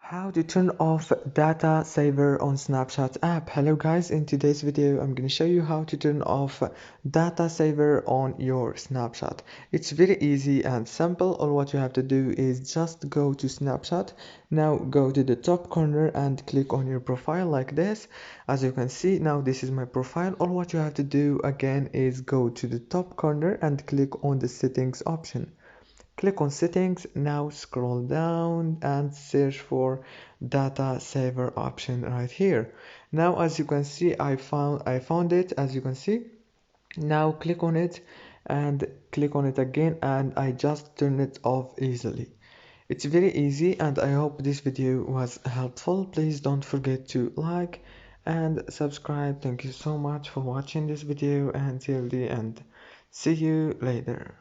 How to turn off data saver on Snapchat app. Hello guys, in today's video I'm going to show you how to turn off data saver on your Snapchat. It's very easy and simple. All what you have to do is just go to Snapchat. Now go to the top corner and click on your profile like this. As you can see, now this is my profile. All what you have to do again is go to the top corner and click on the settings option. Click on settings. Now scroll down and search for data saver option right here. Now as you can see, I found it. As you can see, now click on it and click on it again, and I just turn it off easily. It's very easy, and I hope this video was helpful. Please don't forget to like and subscribe. Thank you so much for watching this video until the end. See you later.